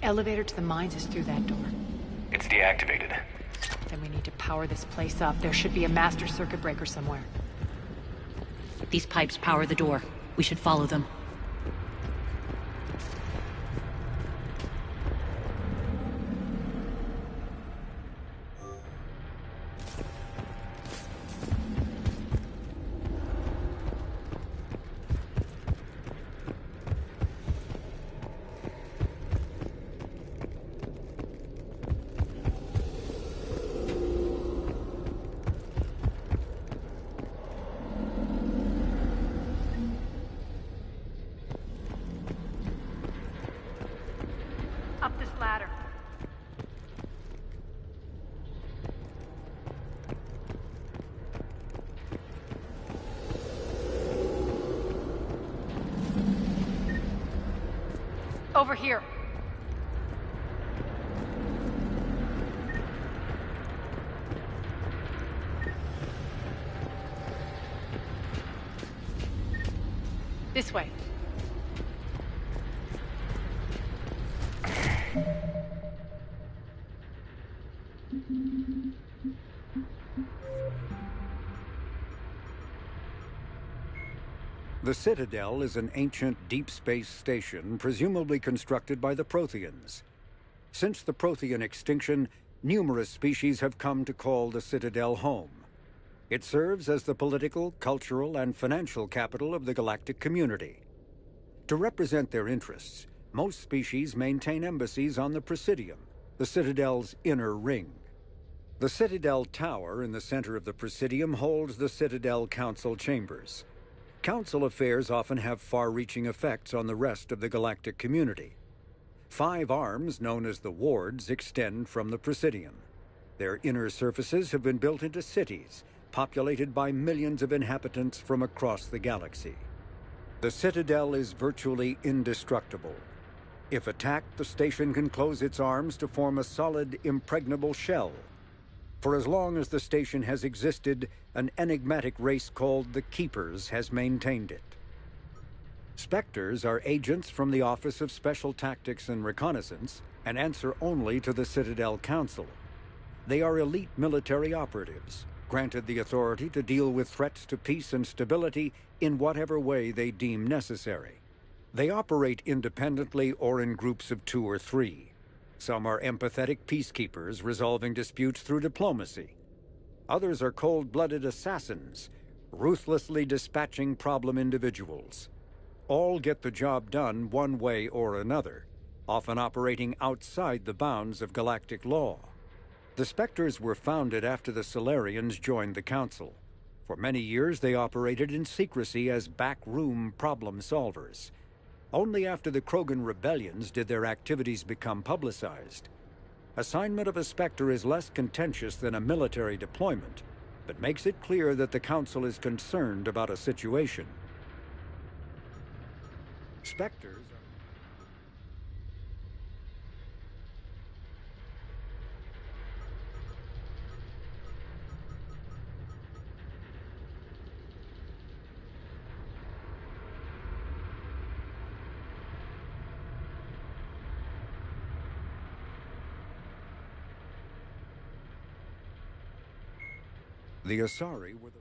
The elevator to the mines is through that door. It's deactivated. Then we need to power this place up. There should be a master circuit breaker somewhere. These pipes power the door. We should follow them. Up this ladder. Over here. This way. The Citadel is an ancient deep space station presumably constructed by the Protheans. Since the Prothean extinction, numerous species have come to call the Citadel home. It serves as the political, cultural, and financial capital of the galactic community. To represent their interests, most species maintain embassies on the Presidium, the Citadel's inner ring. The Citadel Tower in the center of the Presidium holds the Citadel Council chambers. Council affairs often have far-reaching effects on the rest of the galactic community. 5 arms, known as the Wards, extend from the Presidium. Their inner surfaces have been built into cities, populated by millions of inhabitants from across the galaxy. The Citadel is virtually indestructible. If attacked, the station can close its arms to form a solid, impregnable shell. For as long as the station has existed, an enigmatic race called the Keepers has maintained it. Spectres are agents from the Office of Special Tactics and Reconnaissance and answer only to the Citadel Council. They are elite military operatives, granted the authority to deal with threats to peace and stability in whatever way they deem necessary. They operate independently or in groups of 2 or 3. Some are empathetic peacekeepers resolving disputes through diplomacy. Others are cold-blooded assassins, ruthlessly dispatching problem individuals. All get the job done one way or another, often operating outside the bounds of galactic law. The Spectres were founded after the Solarians joined the Council. For many years they operated in secrecy as backroom problem solvers. Only after the Krogan rebellions did their activities become publicized. Assignment of a Spectre is less contentious than a military deployment, but makes it clear that the Council is concerned about a situation. Spectres The Asari were the...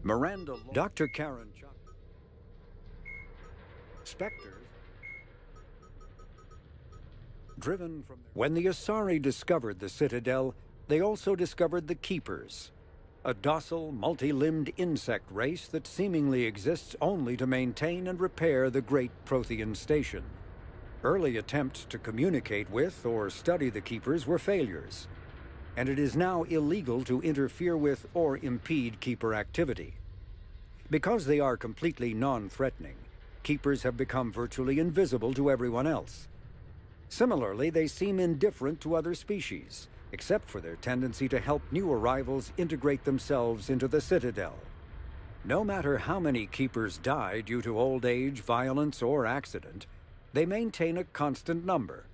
Miranda... Dr. Karen Chuck. Spectres... Driven from... When the Asari discovered the Citadel, they also discovered the Keepers, a docile, multi-limbed insect race that seemingly exists only to maintain and repair the great Prothean station. Early attempts to communicate with or study the Keepers were failures, and it is now illegal to interfere with or impede Keeper activity. Because they are completely non-threatening, Keepers have become virtually invisible to everyone else. Similarly, they seem indifferent to other species, except for their tendency to help new arrivals integrate themselves into the Citadel. No matter how many Keepers die due to old age, violence, or accident, They maintain a constant number.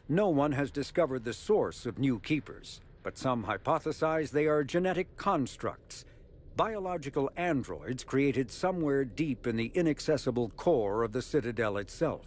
No one has discovered the source of new keepers, but some hypothesize they are genetic constructs, biological androids created somewhere deep in the inaccessible core of the Citadel itself.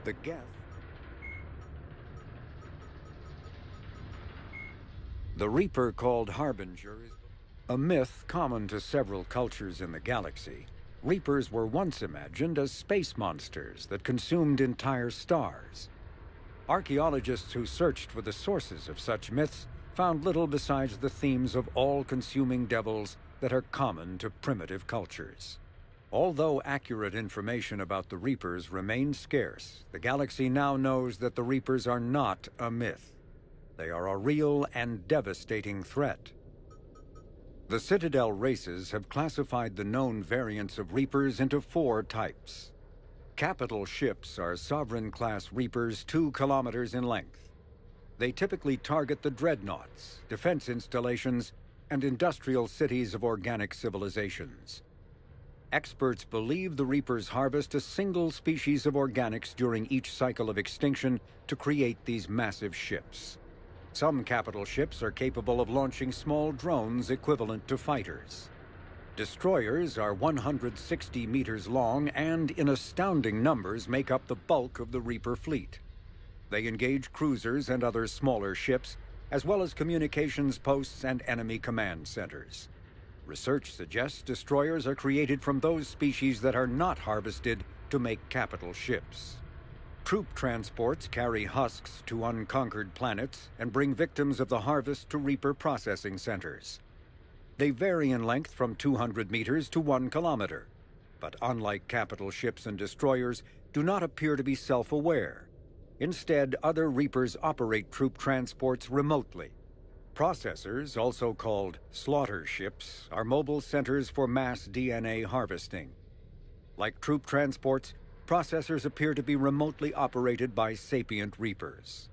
The Geth. The Reaper called Harbinger is a myth common to several cultures in the galaxy. Reapers were once imagined as space monsters that consumed entire stars. Archaeologists who searched for the sources of such myths found little besides the themes of all-consuming devils that are common to primitive cultures. Although accurate information about the Reapers remains scarce, the galaxy now knows that the Reapers are not a myth. They are a real and devastating threat. The Citadel races have classified the known variants of Reapers into 4 types. Capital ships are Sovereign-class Reapers 2 kilometers in length. They typically target the dreadnoughts, defense installations, and industrial cities of organic civilizations. Experts believe the Reapers harvest a single species of organics during each cycle of extinction to create these massive ships. Some capital ships are capable of launching small drones equivalent to fighters. Destroyers are 160 meters long and, in astounding numbers, make up the bulk of the Reaper fleet. They engage cruisers and other smaller ships, as well as communications posts and enemy command centers. Research suggests destroyers are created from those species that are not harvested to make capital ships. Troop transports carry husks to unconquered planets and bring victims of the harvest to Reaper processing centers. They vary in length from 200 meters to 1 kilometer, but unlike capital ships and destroyers, do not appear to be self-aware. Instead, other Reapers operate troop transports remotely. Processors, also called slaughter ships, are mobile centers for mass DNA harvesting. Like troop transports, processors appear to be remotely operated by sapient Reapers.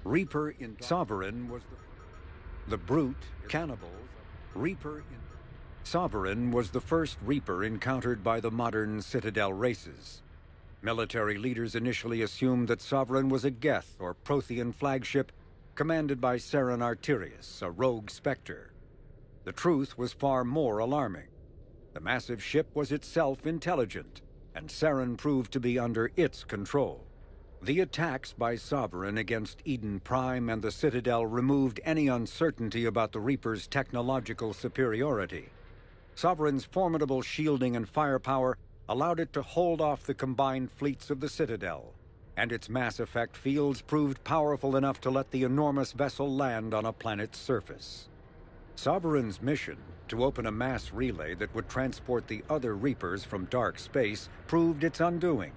Reaper in Sovereign was the brute, cannibals. Sovereign was the first Reaper encountered by the modern Citadel races. Military leaders initially assumed that Sovereign was a Geth or Prothean flagship commanded by Saren Arterius, a rogue Spectre. The truth was far more alarming. The massive ship was itself intelligent, and Saren proved to be under its control. The attacks by Sovereign against Eden Prime and the Citadel removed any uncertainty about the Reaper's technological superiority. Sovereign's formidable shielding and firepower allowed it to hold off the combined fleets of the Citadel, and its mass effect fields proved powerful enough to let the enormous vessel land on a planet's surface. Sovereign's mission, to open a mass relay that would transport the other Reapers from dark space, proved its undoing.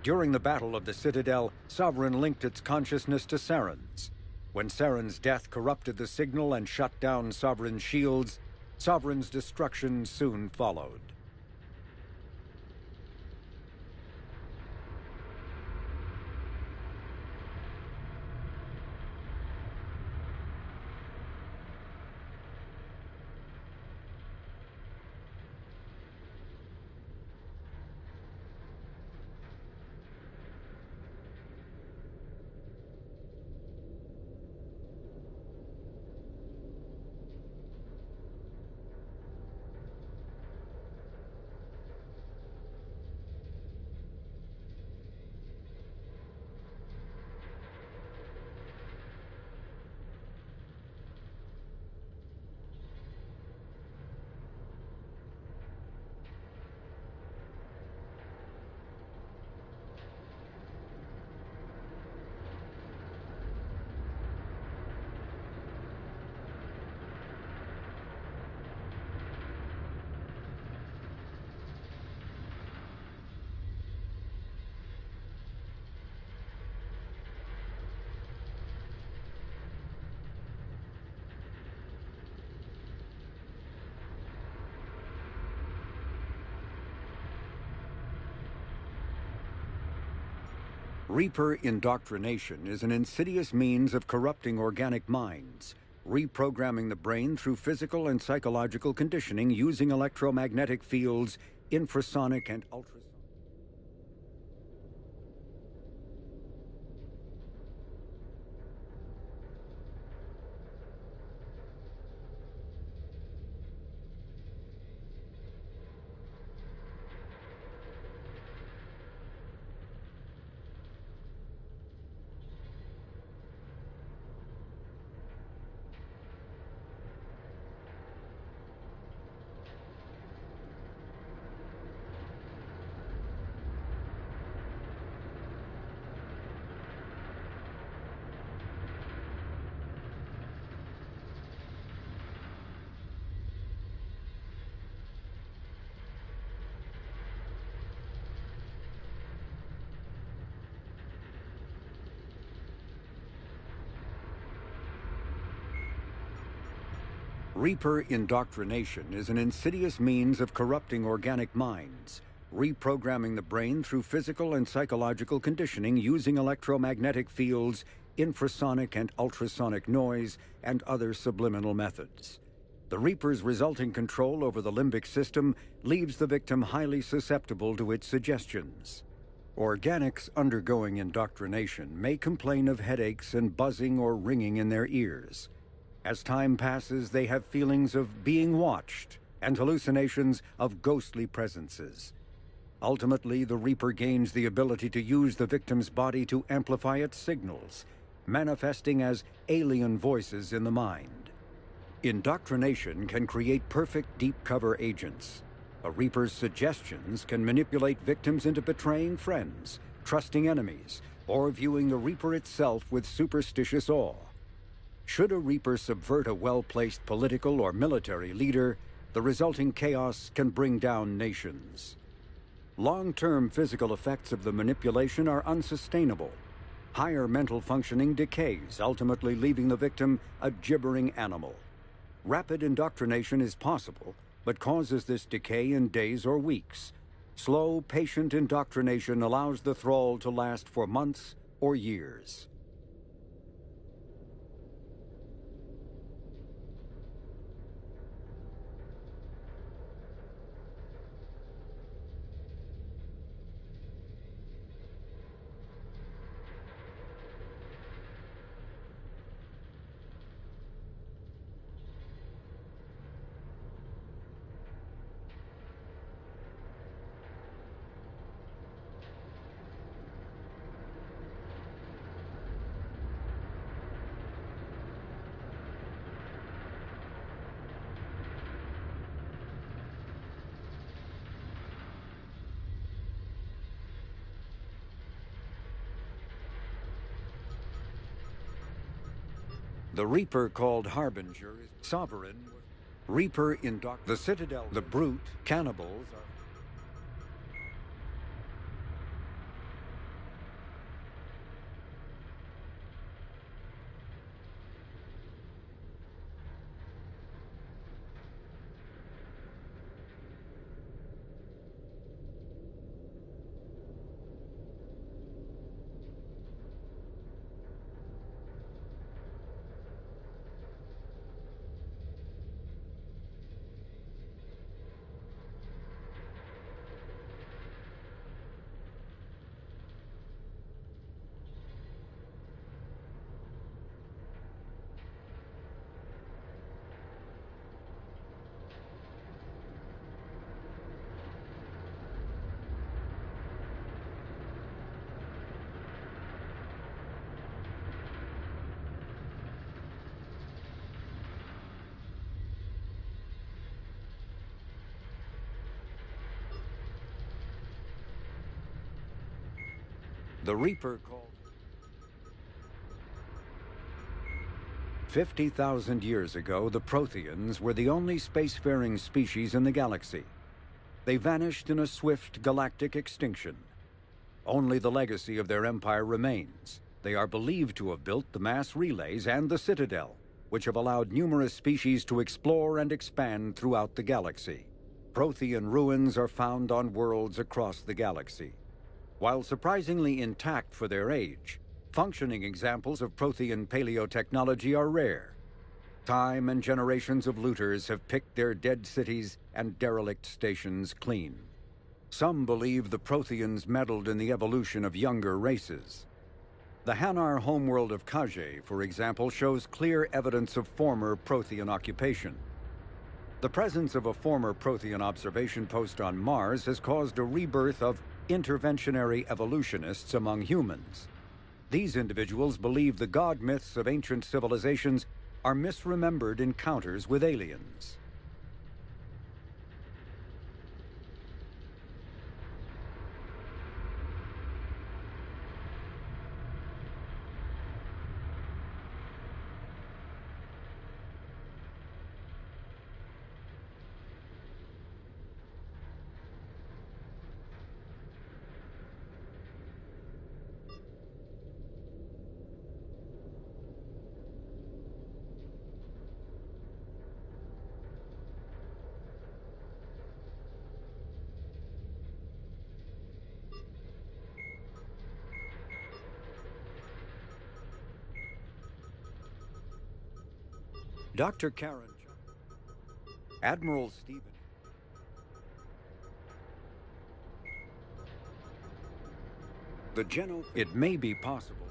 During the Battle of the Citadel, Sovereign linked its consciousness to Saren's. When Saren's death corrupted the signal and shut down Sovereign's shields, Sovereign's destruction soon followed. Reaper indoctrination is an insidious means of corrupting organic minds, reprogramming the brain through physical and psychological conditioning using electromagnetic fields, infrasonic and ultrasonic. Reaper indoctrination is an insidious means of corrupting organic minds, reprogramming the brain through physical and psychological conditioning using electromagnetic fields, infrasonic and ultrasonic noise, and other subliminal methods. The Reaper's resulting control over the limbic system leaves the victim highly susceptible to its suggestions. Organics undergoing indoctrination may complain of headaches and buzzing or ringing in their ears. As time passes, they have feelings of being watched and hallucinations of ghostly presences. Ultimately, the Reaper gains the ability to use the victim's body to amplify its signals, manifesting as alien voices in the mind. Indoctrination can create perfect deep cover agents. A Reaper's suggestions can manipulate victims into betraying friends, trusting enemies, or viewing the Reaper itself with superstitious awe. Should a Reaper subvert a well-placed political or military leader, the resulting chaos can bring down nations. Long-term physical effects of the manipulation are unsustainable. Higher mental functioning decays, ultimately leaving the victim a gibbering animal. Rapid indoctrination is possible, but causes this decay in days or weeks. Slow, patient indoctrination allows the thrall to last for months or years. The Reaper called Harbinger is sovereign. Reaper in the Citadel, the brute, cannibals are... The Reaper called... 50,000 years ago, the Protheans were the only spacefaring species in the galaxy. They vanished in a swift galactic extinction. Only the legacy of their empire remains. They are believed to have built the mass relays and the Citadel, which have allowed numerous species to explore and expand throughout the galaxy. Prothean ruins are found on worlds across the galaxy. While surprisingly intact for their age, functioning examples of Prothean paleotechnology are rare. Time and generations of looters have picked their dead cities and derelict stations clean. Some believe the Protheans meddled in the evolution of younger races. The Hanar homeworld of Khaje, for example, shows clear evidence of former Prothean occupation. The presence of a former Prothean observation post on Mars has caused a rebirth of interventionary evolutionists among humans. These individuals believe the god myths of ancient civilizations are misremembered encounters with aliens. Dr. Karen, Admiral Stephen. The it may be possible.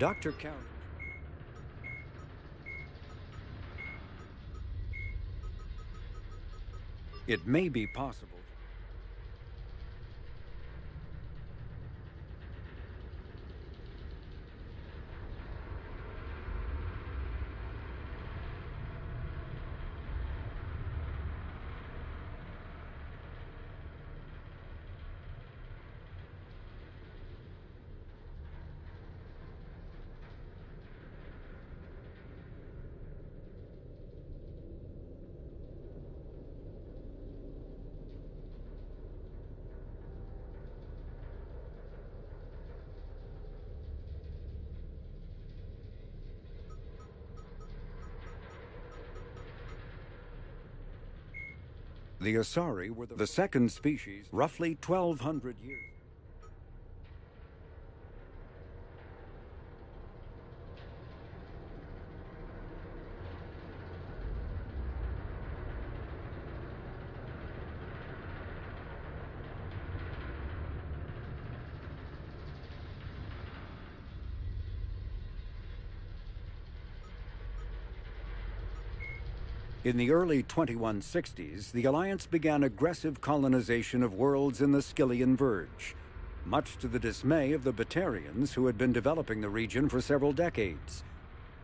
Dr. Karen. It may be possible. The Asari were the second species roughly 1,200 years. In the early 2160s, the Alliance began aggressive colonization of worlds in the Skyllian Verge, much to the dismay of the Batarians who had been developing the region for several decades.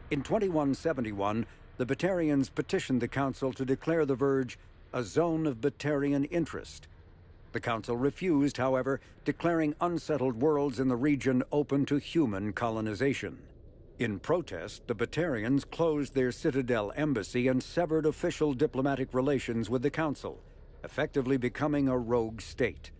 In 2171, the Batarians petitioned the Council to declare the Verge a zone of Batarian interest. The Council refused, however, declaring unsettled worlds in the region open to human colonization. In protest, the Batarians closed their Citadel embassy and severed official diplomatic relations with the Council, effectively becoming a rogue state.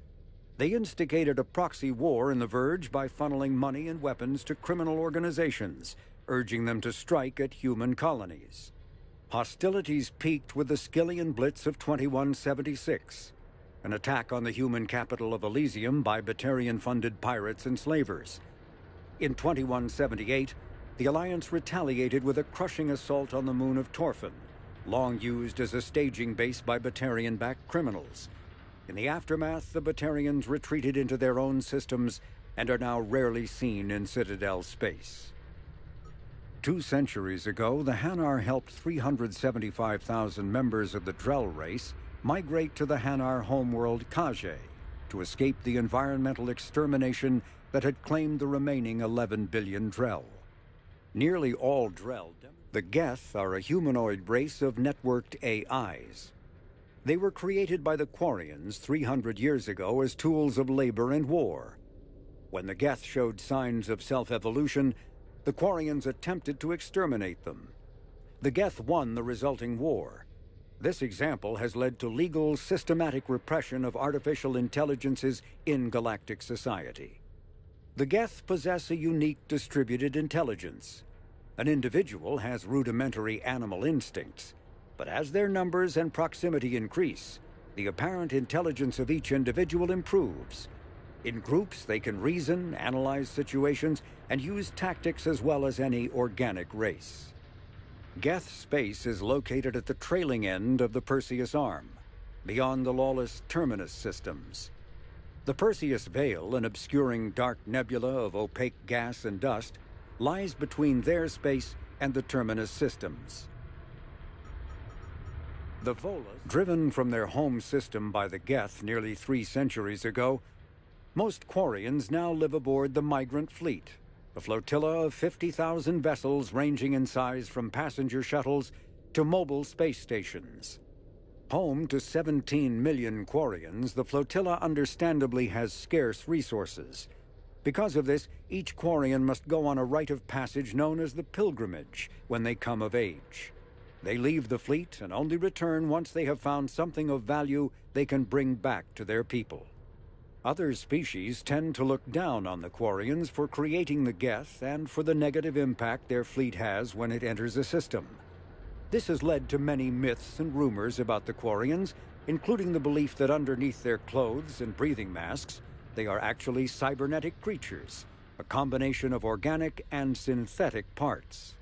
They instigated a proxy war in the Verge by funneling money and weapons to criminal organizations, urging them to strike at human colonies. Hostilities peaked with the Skyllian Blitz of 2176, an attack on the human capital of Elysium by Batarian-funded pirates and slavers. In 2178, the Alliance retaliated with a crushing assault on the moon of Torfan, long used as a staging base by Batarian-backed criminals. In the aftermath, the Batarians retreated into their own systems and are now rarely seen in Citadel space. 2 centuries ago, the Hanar helped 375,000 members of the Drell race migrate to the Hanar homeworld Kage to escape the environmental extermination that had claimed the remaining 11 billion Drell. Nearly all Drell, the Geth, are a humanoid race of networked AIs. They were created by the Quarians 300 years ago as tools of labor and war. When the Geth showed signs of self-evolution, the Quarians attempted to exterminate them. The Geth won the resulting war. This example has led to legal, systematic repression of artificial intelligences in galactic society. The Geth possess a unique distributed intelligence. An individual has rudimentary animal instincts, but as their numbers and proximity increase, the apparent intelligence of each individual improves. In groups, they can reason, analyze situations, and use tactics as well as any organic race. Geth space is located at the trailing end of the Perseus Arm, beyond the lawless Terminus systems. The Perseus Veil, an obscuring dark nebula of opaque gas and dust, lies between their space and the Terminus systems. The Volus, driven from their home system by the Geth nearly 3 centuries ago, most Quarians now live aboard the Migrant Fleet, a flotilla of 50,000 vessels ranging in size from passenger shuttles to mobile space stations. Home to 17 million Quarians, the flotilla understandably has scarce resources. Because of this, each Quarian must go on a rite of passage known as the Pilgrimage when they come of age. They leave the fleet and only return once they have found something of value they can bring back to their people. Other species tend to look down on the Quarians for creating the Geth and for the negative impact their fleet has when it enters a system. This has led to many myths and rumors about the Quarians, including the belief that underneath their clothes and breathing masks, they are actually cybernetic creatures, a combination of organic and synthetic parts.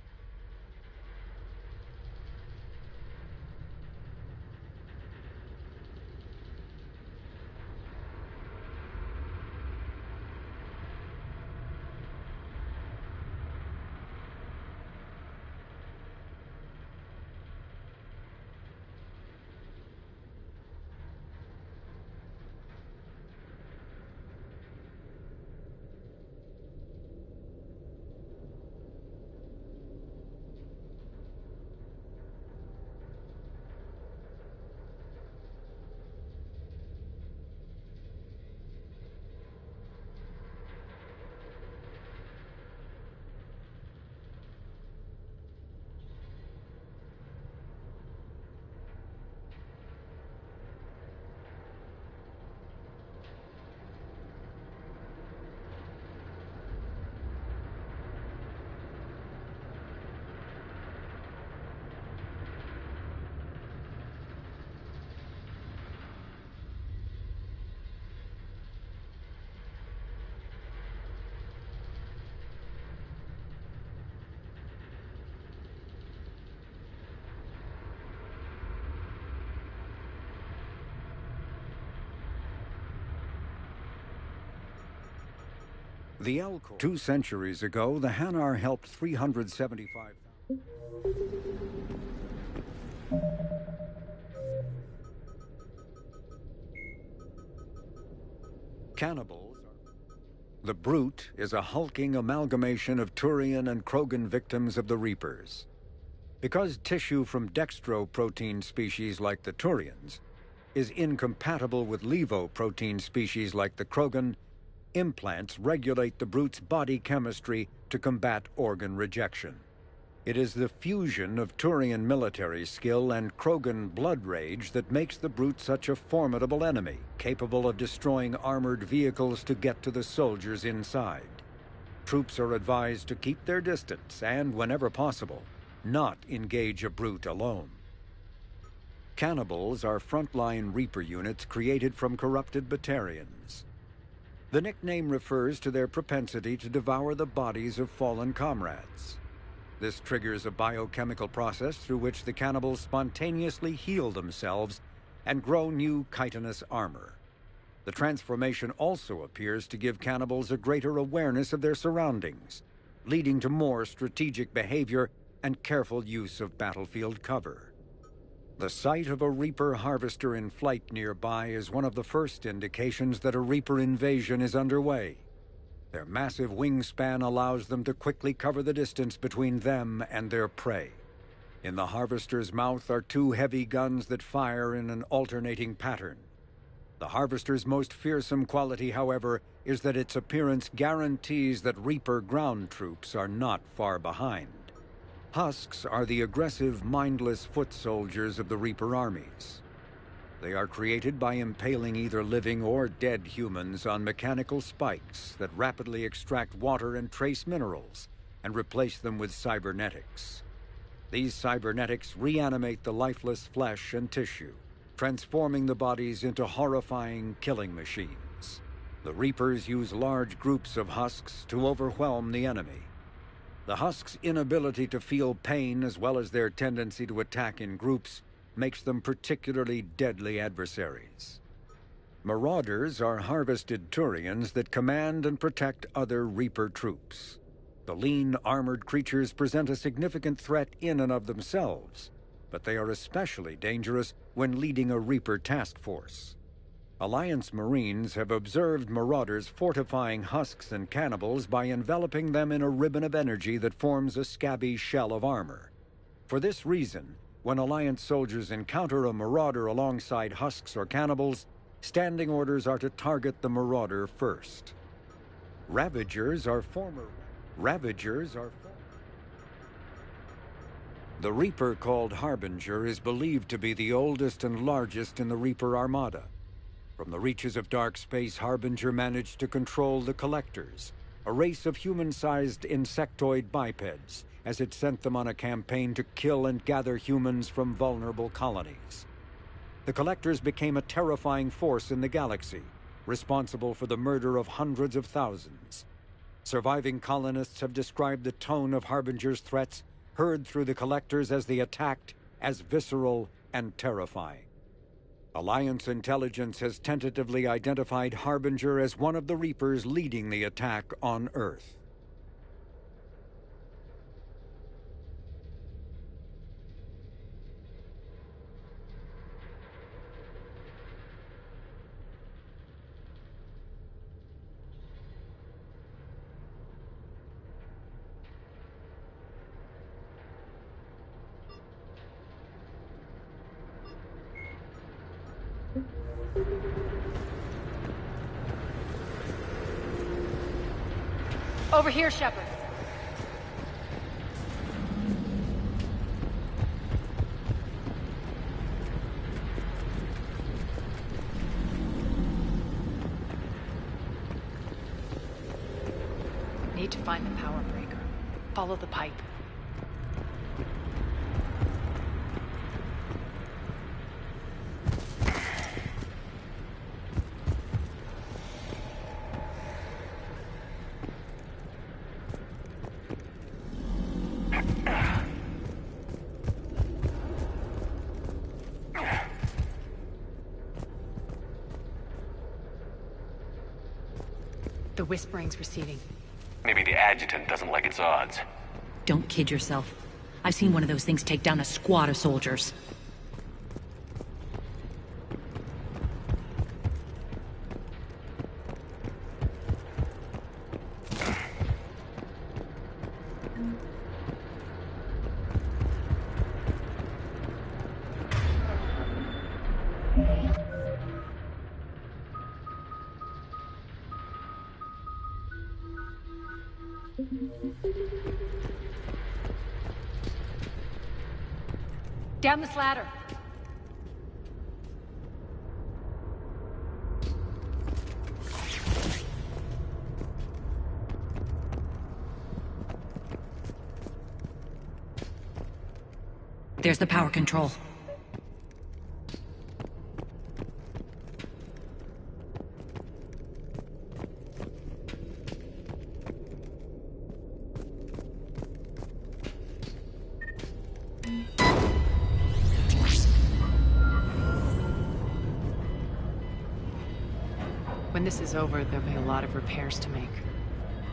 The Elcor. 2 centuries ago, the Hanar helped 375. Cannibals. The Brute is a hulking amalgamation of Turian and Krogan victims of the Reapers. Because tissue from dextroprotein species like the Turians is incompatible with levoprotein species like the Krogan, implants regulate the Brute's body chemistry to combat organ rejection. It is the fusion of Turian military skill and Krogan blood rage that makes the Brute such a formidable enemy, capable of destroying armored vehicles to get to the soldiers inside. Troops are advised to keep their distance and, whenever possible, not engage a Brute alone. Cannibals are frontline Reaper units created from corrupted Batarians. The nickname refers to their propensity to devour the bodies of fallen comrades. This triggers a biochemical process through which the cannibals spontaneously heal themselves and grow new chitinous armor. The transformation also appears to give cannibals a greater awareness of their surroundings, leading to more strategic behavior and careful use of battlefield cover. The sight of a Reaper harvester in flight nearby is one of the first indications that a Reaper invasion is underway. Their massive wingspan allows them to quickly cover the distance between them and their prey. In the harvester's mouth are 2 heavy guns that fire in an alternating pattern. The harvester's most fearsome quality, however, is that its appearance guarantees that Reaper ground troops are not far behind. Husks are the aggressive, mindless foot soldiers of the Reaper armies. They are created by impaling either living or dead humans on mechanical spikes that rapidly extract water and trace minerals and replace them with cybernetics. These cybernetics reanimate the lifeless flesh and tissue, transforming the bodies into horrifying killing machines. The Reapers use large groups of husks to overwhelm the enemy. The Husk's inability to feel pain, as well as their tendency to attack in groups, makes them particularly deadly adversaries. Marauders are harvested Turians that command and protect other Reaper troops. The lean, armored creatures present a significant threat in and of themselves, but they are especially dangerous when leading a Reaper task force. Alliance Marines have observed Marauders fortifying husks and cannibals by enveloping them in a ribbon of energy that forms a scabby shell of armor. For this reason, when Alliance soldiers encounter a Marauder alongside husks or cannibals, standing orders are to target the Marauder first. Ravagers are former. The Reaper called Harbinger is believed to be the oldest and largest in the Reaper Armada. From the reaches of dark space, Harbinger managed to control the Collectors, a race of human-sized insectoid bipeds, as it sent them on a campaign to kill and gather humans from vulnerable colonies. The Collectors became a terrifying force in the galaxy, responsible for the murder of hundreds of thousands. Surviving colonists have described the tone of Harbinger's threats heard through the Collectors as they attacked as visceral and terrifying. Alliance intelligence has tentatively identified Harbinger as one of the Reapers leading the attack on Earth. Over here, Shepard. Need to find the power breaker. Follow the pipe. The The whispering's receding. Maybe the adjutant doesn't like its odds. Don't kid yourself. I've seen one of those things take down a squad of soldiers. Down this ladder. There's the power control. When this is over, there'll be a lot of repairs to make.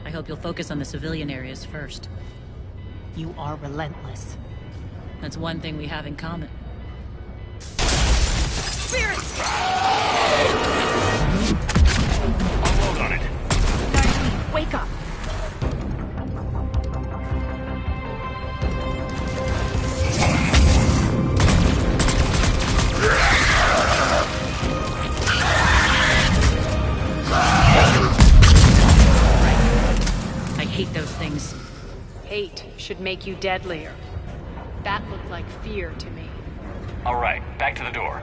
I hope you'll focus on the civilian areas first. You are relentless. That's one thing we have in common. Unload on it. Darlene, wake up! I hate those things. Hate should make you deadlier. That looked like fear to me. All right, back to the door.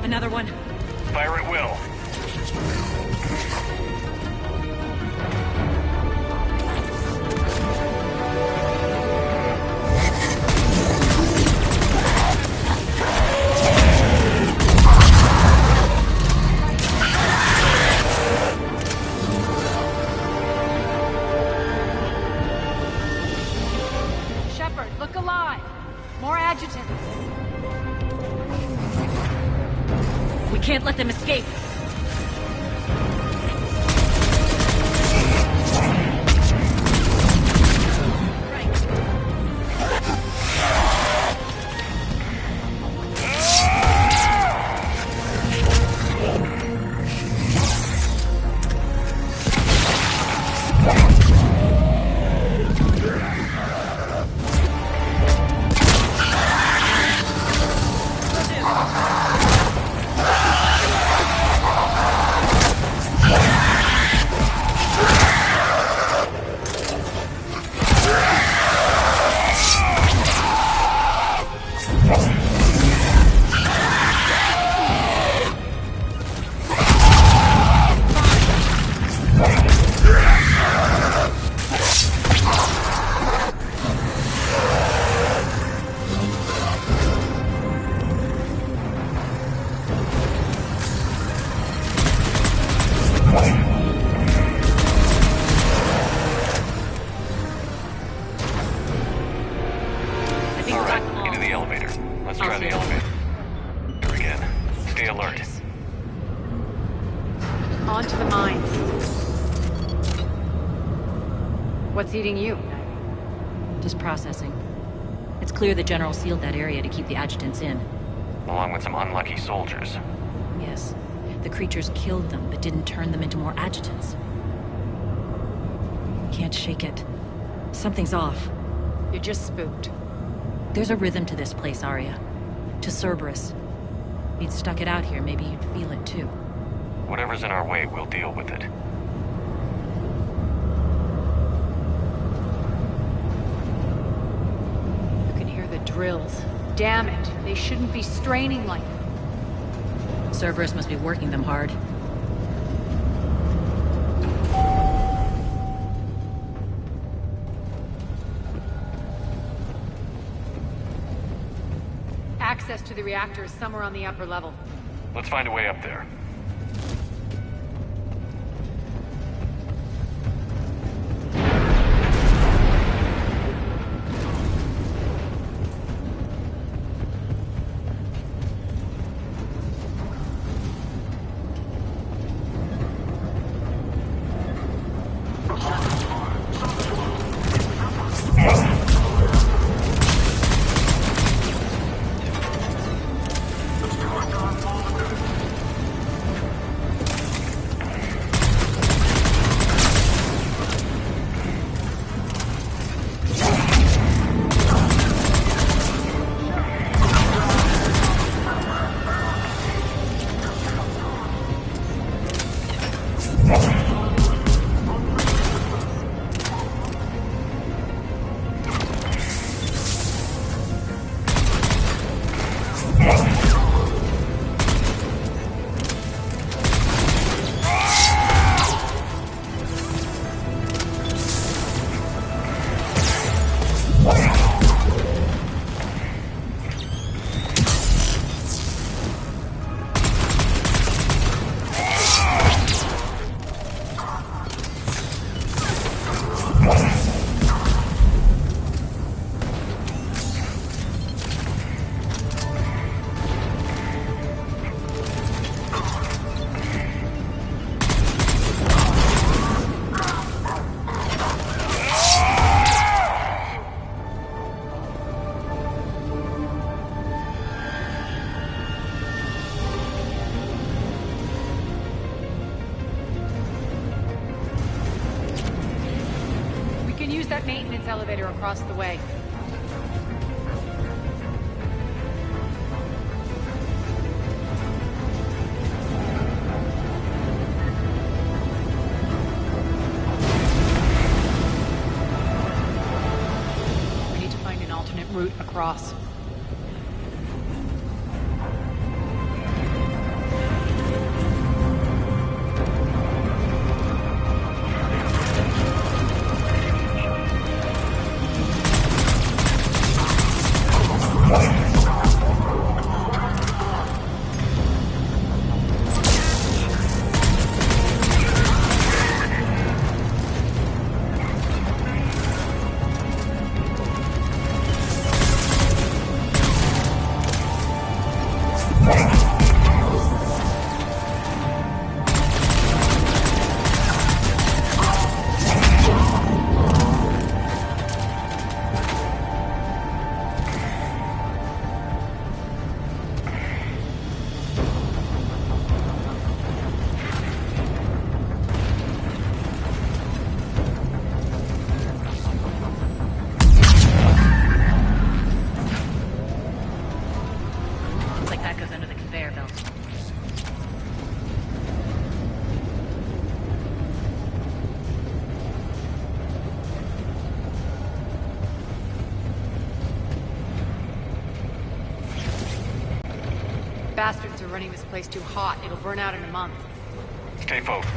Another one. Fire at will. Shepard, look alive! More adjutants! We can't let them escape. On to the mines. What's eating you? Just processing. It's clear the General sealed that area to keep the adjutants in. Along with some unlucky soldiers. Yes. The creatures killed them, but didn't turn them into more adjutants. Can't shake it. Something's off. You're just spooked. There's a rhythm to this place, Arya. To Cerberus. If you'd stuck it out here, maybe you'd feel it too. Whatever's in our way, we'll deal with it. You can hear the drills. Damn it, they shouldn't be straining like that. Cerberus must be working them hard. Access to the reactor is somewhere on the upper level. Let's find a way up there. That maintenance elevator across the way. We need to find an alternate route across. Bastards are running this place too hot. It'll burn out in a month. Stay focused.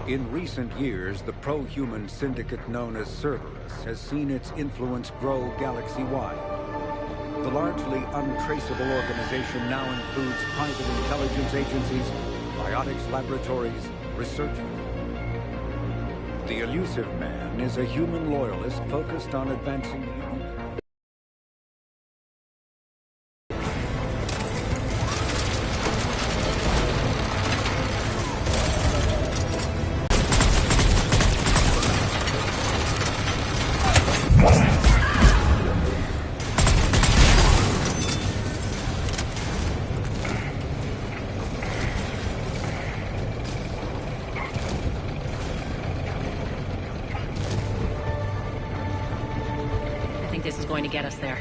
In recent years, the pro-human syndicate known as Cerberus has seen its influence grow galaxy-wide. The largely untraceable organization now includes private intelligence agencies, biotics laboratories, research. The elusive man is a human loyalist focused on advancing human... I think this is going to get us there.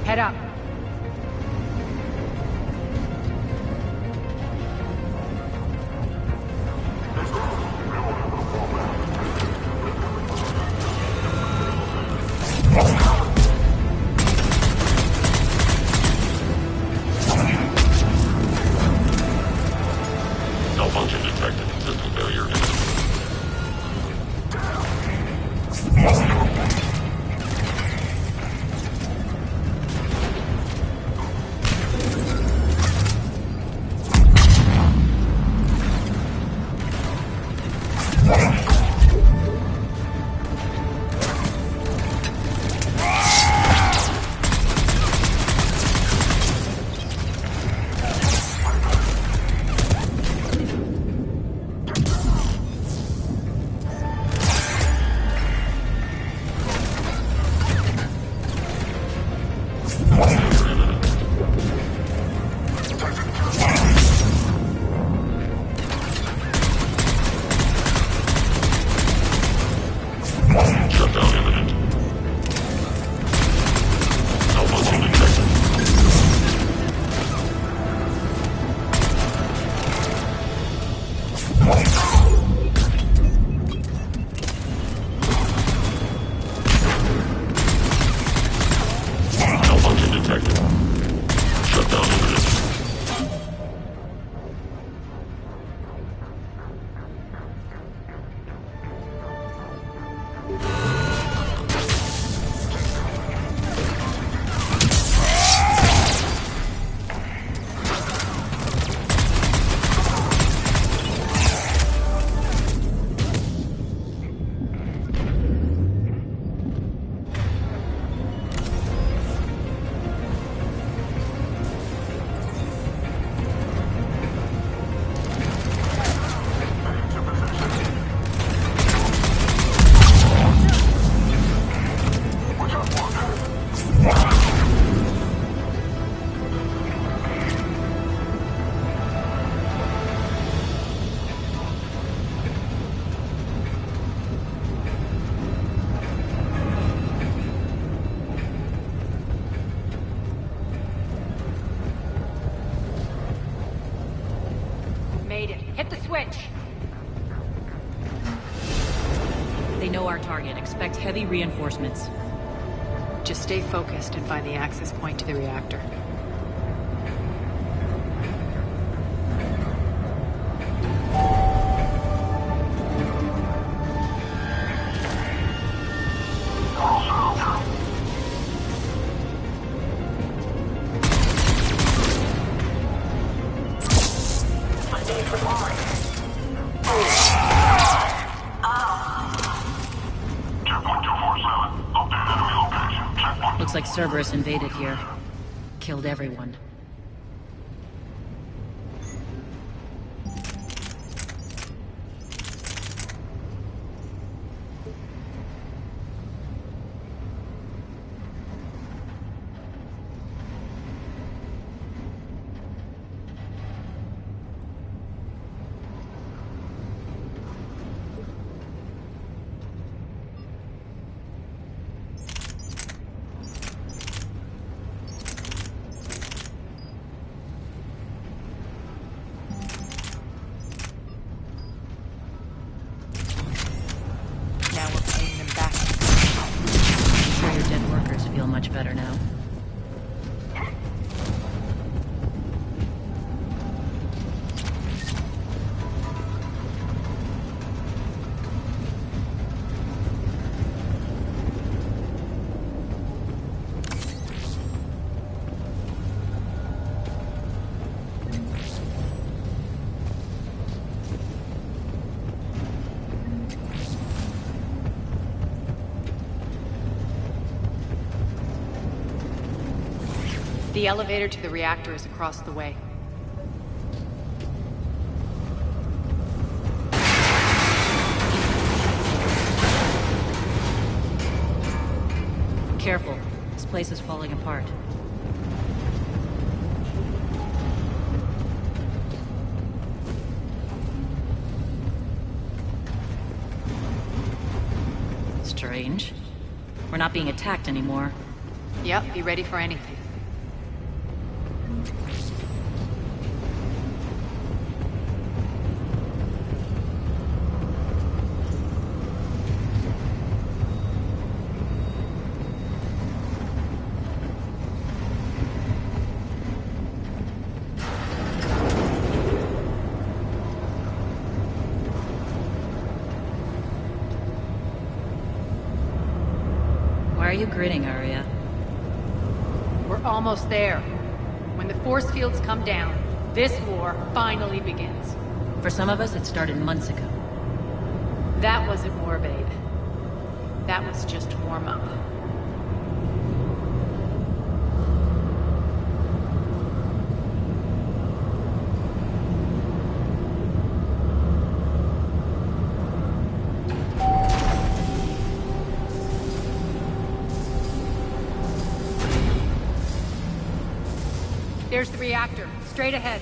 Head up. Malfunction detected. System failure imminent. Shutdown imminent. Malfunction detected. Malfunction detected. Shutdown imminent. Made it. Hit the switch. They know our target. Expect heavy reinforcements. Just stay focused and find the access point to the reactor. Looks like Cerberus invaded here. Killed everyone. The elevator to the reactor is across the way. Careful. This place is falling apart. Strange. We're not being attacked anymore. Yep, be ready for anything. Why are you grinning, Arya? We're almost there. When the force fields come down, this war finally begins. For some of us, it started months ago. That wasn't war, babe. That was just warm-up. There's the reactor, straight ahead.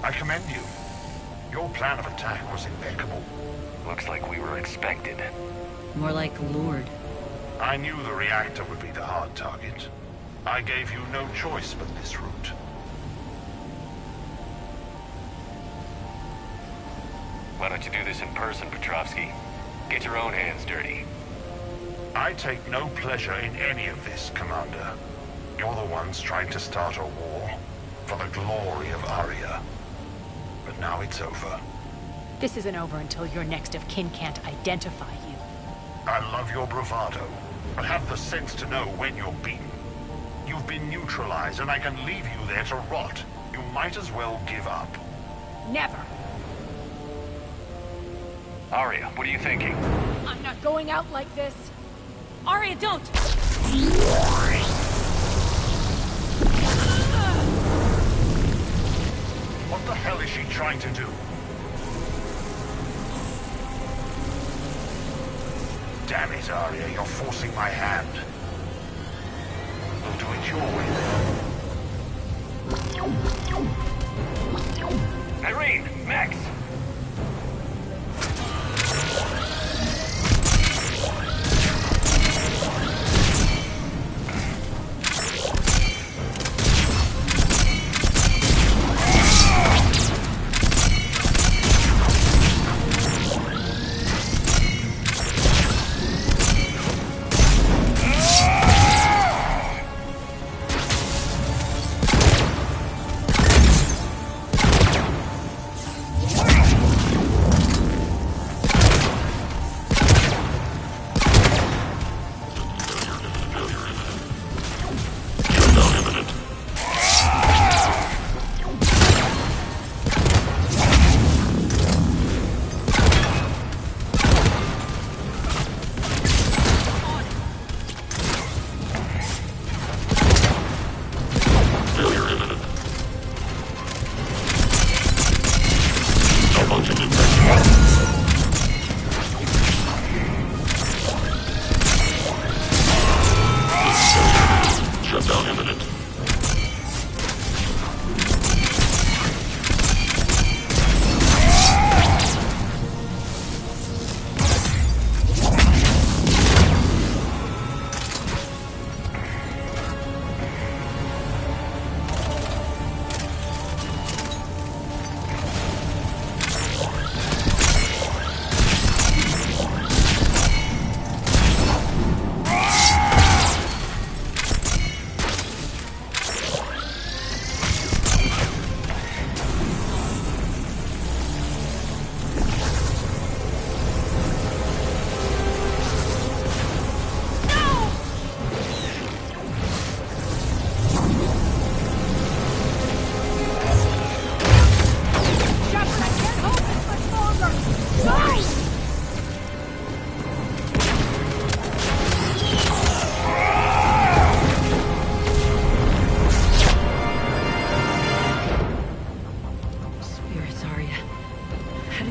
I commend you. Your plan of attack was impeccable. Looks like we were expected. More like lured. I knew the reactor would be the hard target. I gave you no choice but this route. Why don't you do this in person, Petrovsky? Get your own hands dirty. I take no pleasure in any of this, Commander. You're the ones trying to start a war for the glory of Arya. But now it's over. This isn't over until your next of kin can't identify you. I love your bravado, but have the sense to know when you're beaten. You've been neutralized, and I can leave you there to rot. You might as well give up. Never! Arya, what are you thinking? I'm not going out like this! Arya, don't! What the hell is she trying to do? Damn it, Arya, you're forcing my hand. We'll do it your way then. Irene! Max!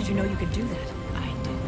did you know you could do that? I didn't.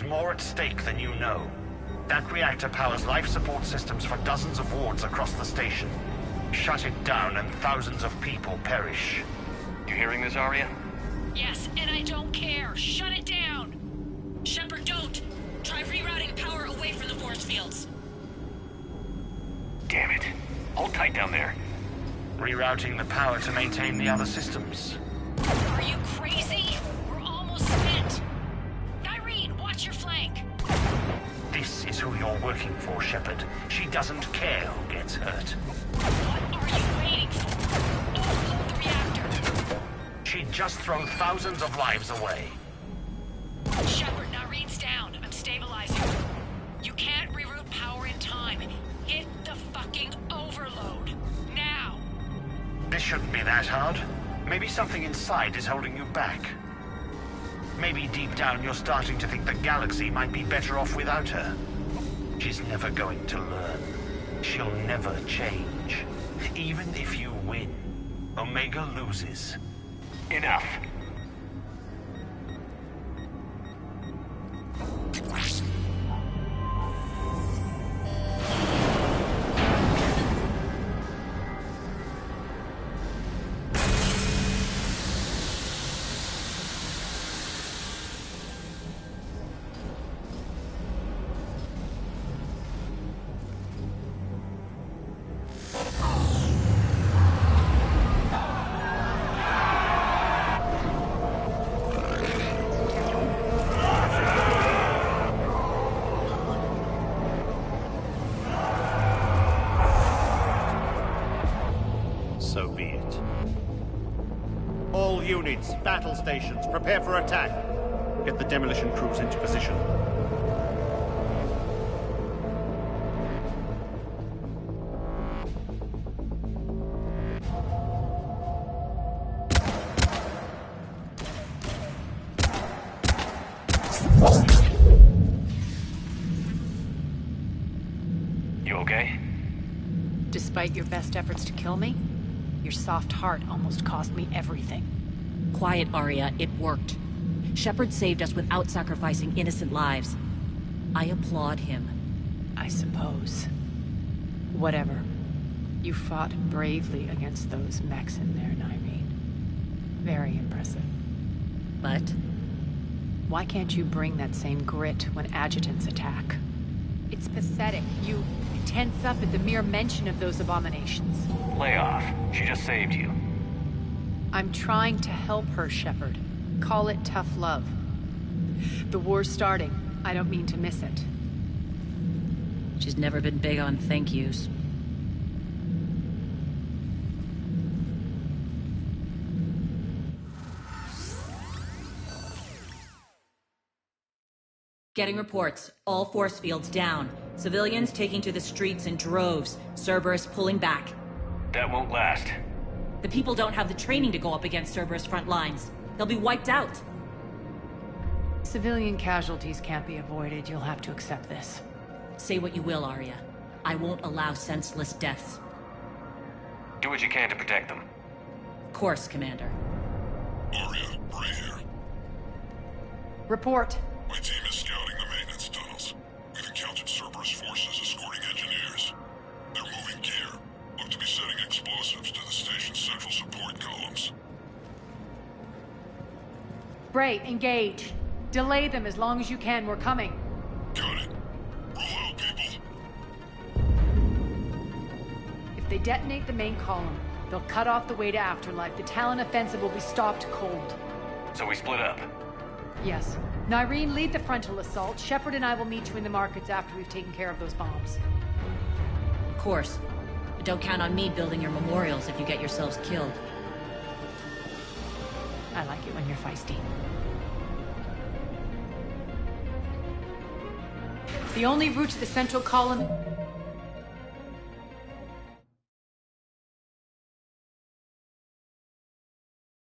More at stake than you know. That reactor powers life support systems for dozens of wards across the station. Shut it down and thousands of people perish. You hearing this, Arya? Yes, and I don't care. Shut it down! Shepard, don't! Try rerouting power away from the force fields. Damn it. Hold tight down there. Rerouting the power to maintain the other systems. Are you crazy? We're almost spent. Irene, watch your flank. This is who you're working for, Shepard. She doesn't care who gets hurt. What are you waiting for? Overload the reactor. She'd just throw thousands of lives away. Shepard, Irene's down. I'm stabilizing. You can't reroute power in time. Hit the fucking overload. Now! This shouldn't be that hard. Maybe something inside is holding you back. Maybe deep down you're starting to think the galaxy might be better off without her. She's never going to learn. She'll never change. Even if you win, Omega loses. Enough. So be it. All units, battle stations, prepare for attack. Get the demolition crews into position. You okay? Despite your best efforts to kill me, your soft heart almost cost me everything. Quiet, Arya. It worked. Shepard saved us without sacrificing innocent lives. I applaud him. I suppose. Whatever. You fought bravely against those mechs in there, Nyreen. Very impressive. But Why can't you bring that same grit when adjutants attack? It's pathetic. You tense up at the mere mention of those abominations. Lay off. She just saved you. I'm trying to help her, Shepard. Call it tough love. The war's starting. I don't mean to miss it. she's never been big on thank yous. Getting reports. All force fields down. Civilians taking to the streets in droves. Cerberus pulling back. That won't last. The people don't have the training to go up against Cerberus front lines. They'll be wiped out. Civilian casualties can't be avoided. You'll have to accept this. Say what you will, Arya. I won't allow senseless deaths. Do what you can to protect them. Of course, Commander. Arya, Bray here. Report. My team is scouting the maintenance tunnels. We've encountered Cerberus forces escorting engineers. They're moving gear. Look to be setting explosives to the station's central support columns. Bray, engage. Delay them as long as you can. We're coming. Got it. Roll out, people. If they detonate the main column, they'll cut off the way to Afterlife. The Talon offensive will be stopped cold. So we split up. Yes. Nyreen, lead the frontal assault. Shepard and I will meet you in the markets after we've taken care of those bombs. Of course. But don't count on me building your memorials if you get yourselves killed. I like it when you're feisty. The only route to the central column